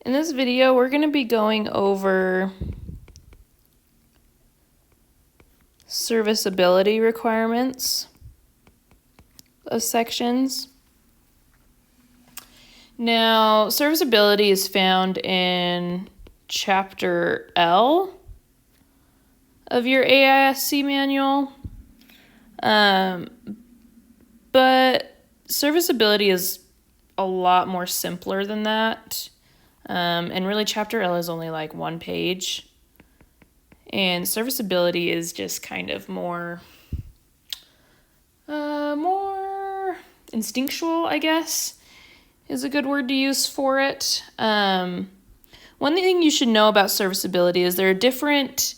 In this video, we're going to be going over serviceability requirements of sections. Now, serviceability is found in Chapter L of your AISC manual, but serviceability is a lot more simpler than that. And really, Chapter L is only like one page. And serviceability is just kind of more instinctual, I guess, is a good word to use for it. One thing you should know about serviceability is there are different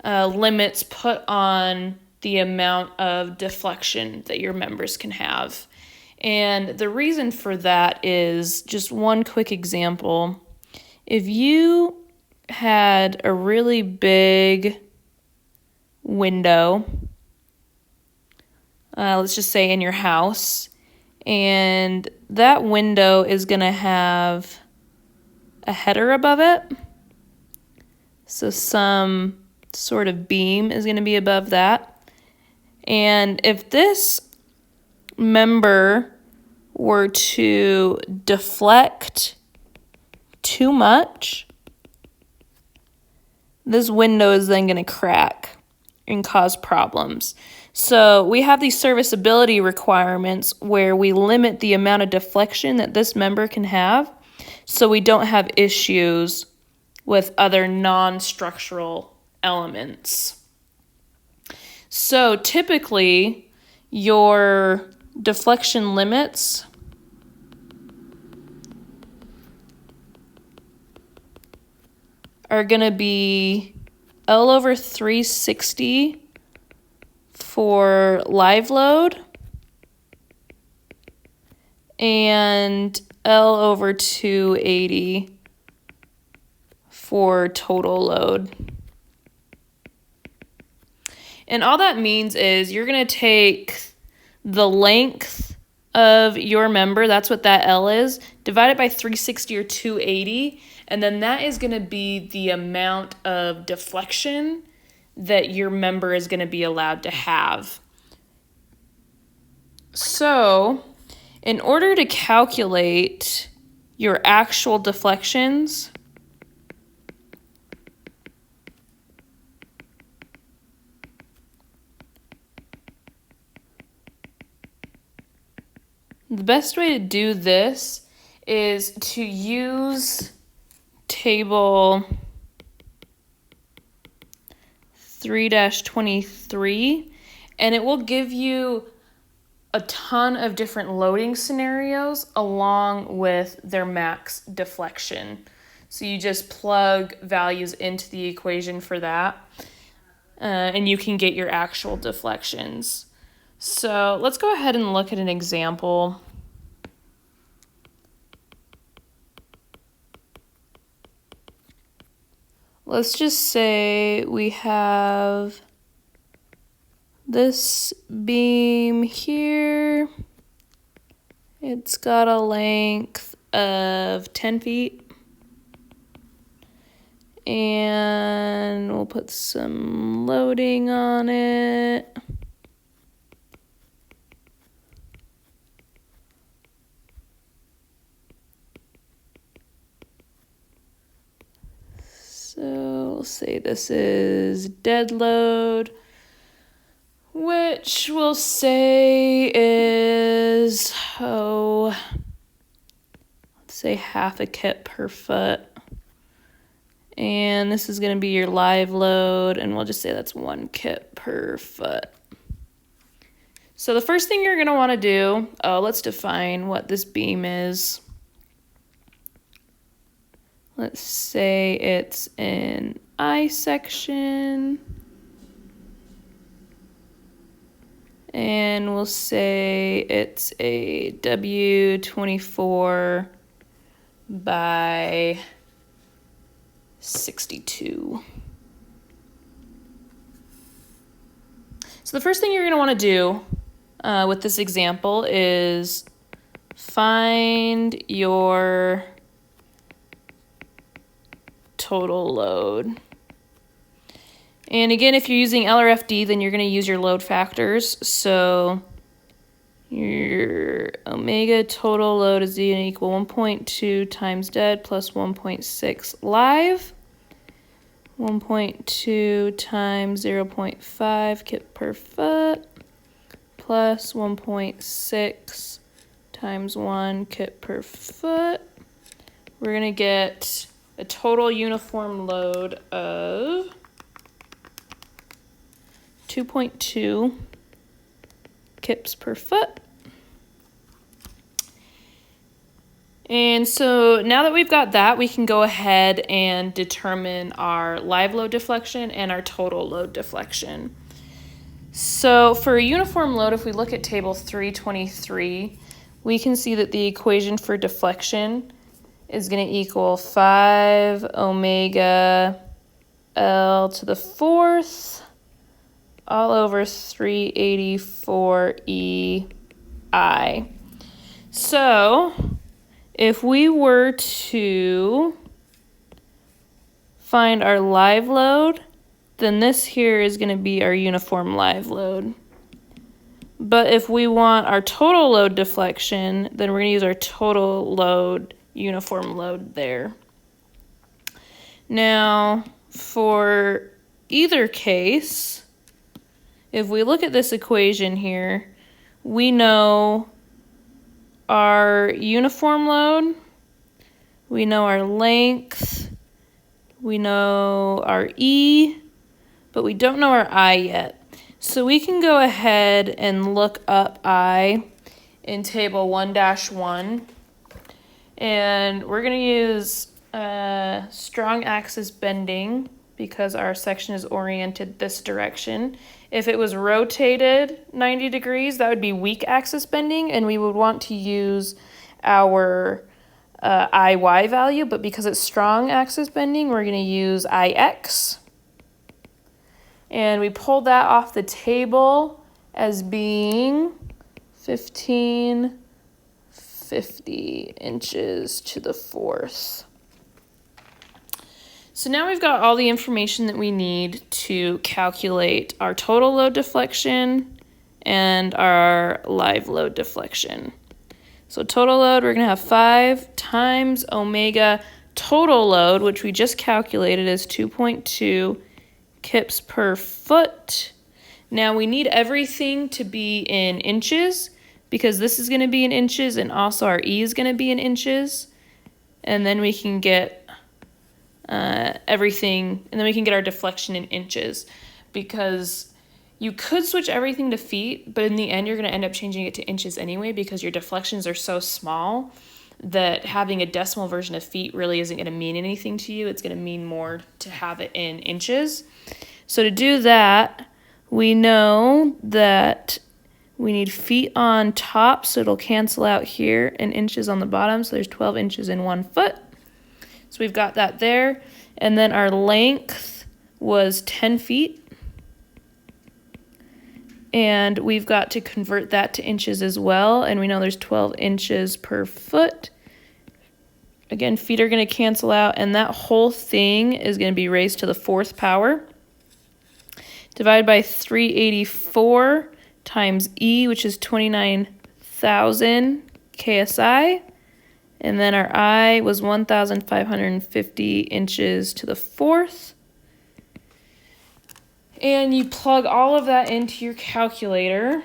limits put on the amount of deflection that your members can have. And the reason for that is just one quick example. If you had a really big window, let's just say in your house, and that window is going to have a header above it, so some sort of beam is going to be above that. And if this member were to deflect too much, this window is then going to crack and cause problems. So we have these serviceability requirements where we limit the amount of deflection that this member can have so we don't have issues with other non-structural elements. So typically, your deflection limits are going to be L over 360 for live load and L over 280 for total load. And all that means is you're going to take the length of your member, that's what that L is, divide it by 360 or 280, and then that is going to be the amount of deflection that your member is going to be allowed to have. So, in order to calculate your actual deflections, the best way to do this is to use table 3-23, and it will give you a ton of different loading scenarios along with their max deflection. So you just plug values into the equation for that, and you can get your actual deflections. So let's go ahead and look at an example. Let's just say we have this beam here. It's got a length of 10 feet. And we'll put some loading on it. So we'll say this is dead load, which we'll say is, let's say half a kip per foot. And this is going to be your live load, and we'll just say that's 1 kip per foot. So the first thing you're going to want to do, let's define what this beam is. Let's say it's an I section, and we'll say it's a W24 by 62. So the first thing you're going to want to do with this example is find your total load. And again, if you're using LRFD, then you're going to use your load factors. So your omega total load is going to equal 1.2 times dead plus 1.6 live. 1.2 times 0.5 kip per foot plus 1.6 times 1 kip per foot. We're going to get a total uniform load of 2.2 kips per foot. And so now that we've got that, we can go ahead and determine our live load deflection and our total load deflection. So for a uniform load, if we look at table 323, we can see that the equation for deflection is going to equal 5 omega L to the fourth all over 384 EI. So if we were to find our live load, then this here is going to be our uniform live load. But if we want our total load deflection, then we're going to use our total load uniform load there. Now, for either case, if we look at this equation here, we know our uniform load, we know our length, we know our E, but we don't know our I yet. So we can go ahead and look up I in table 1-1, and we're going to use strong axis bending because our section is oriented this direction. If it was rotated 90 degrees, that would be weak axis bending, and we would want to use our IY value, but because it's strong axis bending, we're going to use IX. And we pulled that off the table as being 1550 inches to the fourth. So now we've got all the information that we need to calculate our total load deflection and our live load deflection. So total load, we're going to have 5 times omega total load, which we just calculated as 2.2 kips per foot. Now we need everything to be in inches because this is going to be in inches and also our E is going to be in inches. And then we can get everything, and then we can get our deflection in inches, because you could switch everything to feet, but in the end you're going to end up changing it to inches anyway because your deflections are so small that having a decimal version of feet really isn't going to mean anything to you. It's going to mean more to have it in inches. So to do that, we know that we need feet on top, so it'll cancel out here, and inches on the bottom, so there's 12 inches in 1 foot. So we've got that there. And then our length was 10 feet. And we've got to convert that to inches as well. And we know there's 12 inches per foot. Again, feet are going to cancel out. And that whole thing is going to be raised to the 4th power. Divided by 384 times E, which is 29,000 KSI. And then our I was 1,550 inches to the 4th. And you plug all of that into your calculator.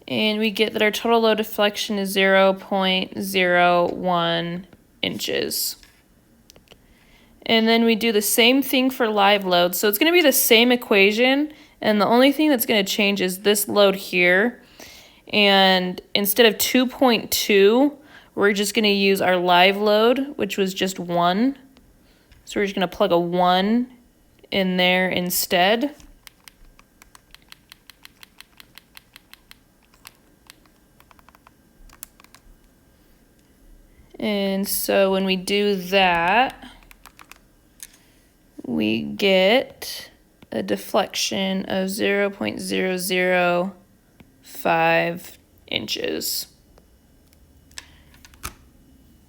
And we get that our total load deflection is 0.01 inches. And then we do the same thing for live load. So it's going to be the same equation, and the only thing that's going to change is this load here. And instead of 2.2, we're just going to use our live load, which was just 1. So we're just going to plug a 1 in there instead. And so when we do that, we get a deflection of 0.005 inches.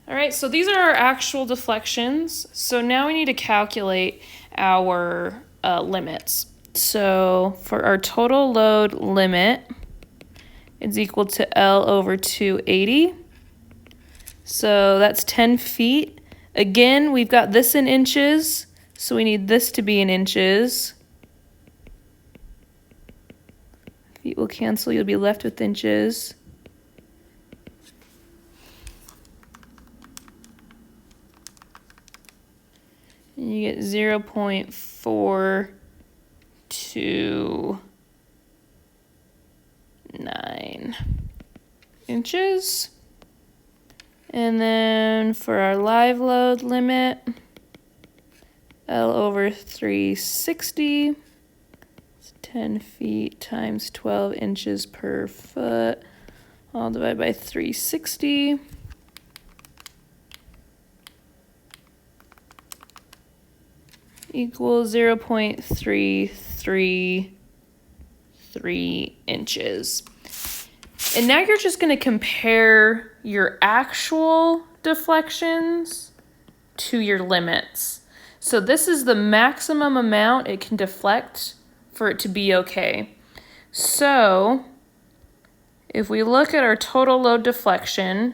All right, so these are our actual deflections. So now we need to calculate our limits. So for our total load limit, it's equal to L over 280. So that's 10 feet. Again, we've got this in inches, so we need this to be in inches. Feet will cancel, you'll be left with inches. And you get 0.429 inches. And then for our live load limit, L over 360, it's 10 feet times 12 inches per foot, all divided by 360. Equals 0.333 inches. And now you're just going to compare your actual deflections to your limits. So this is the maximum amount it can deflect for it to be okay. So if we look at our total load deflection,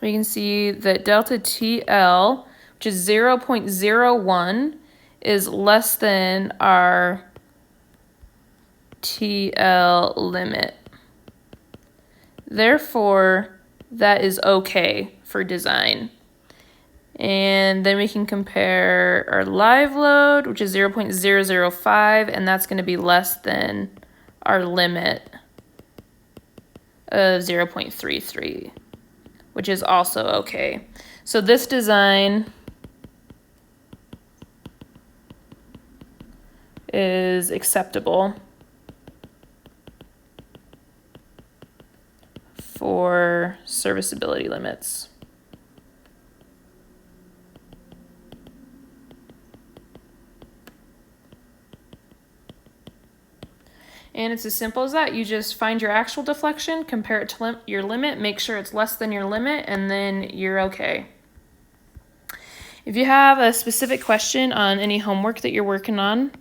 we can see that delta TL, which is 0.01, is less than our TL limit. Therefore, that is okay for design. And then we can compare our live load, which is 0.005, and that's going to be less than our limit of 0.33, which is also okay. So this design is acceptable for serviceability limits. And it's as simple as that. You just find your actual deflection, compare it to your limit, make sure it's less than your limit, and then you're okay. If you have a specific question on any homework that you're working on,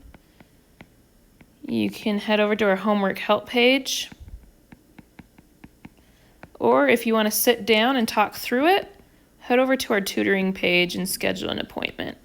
you can head over to our homework help page. Or if you want to sit down and talk through it, head over to our tutoring page and schedule an appointment.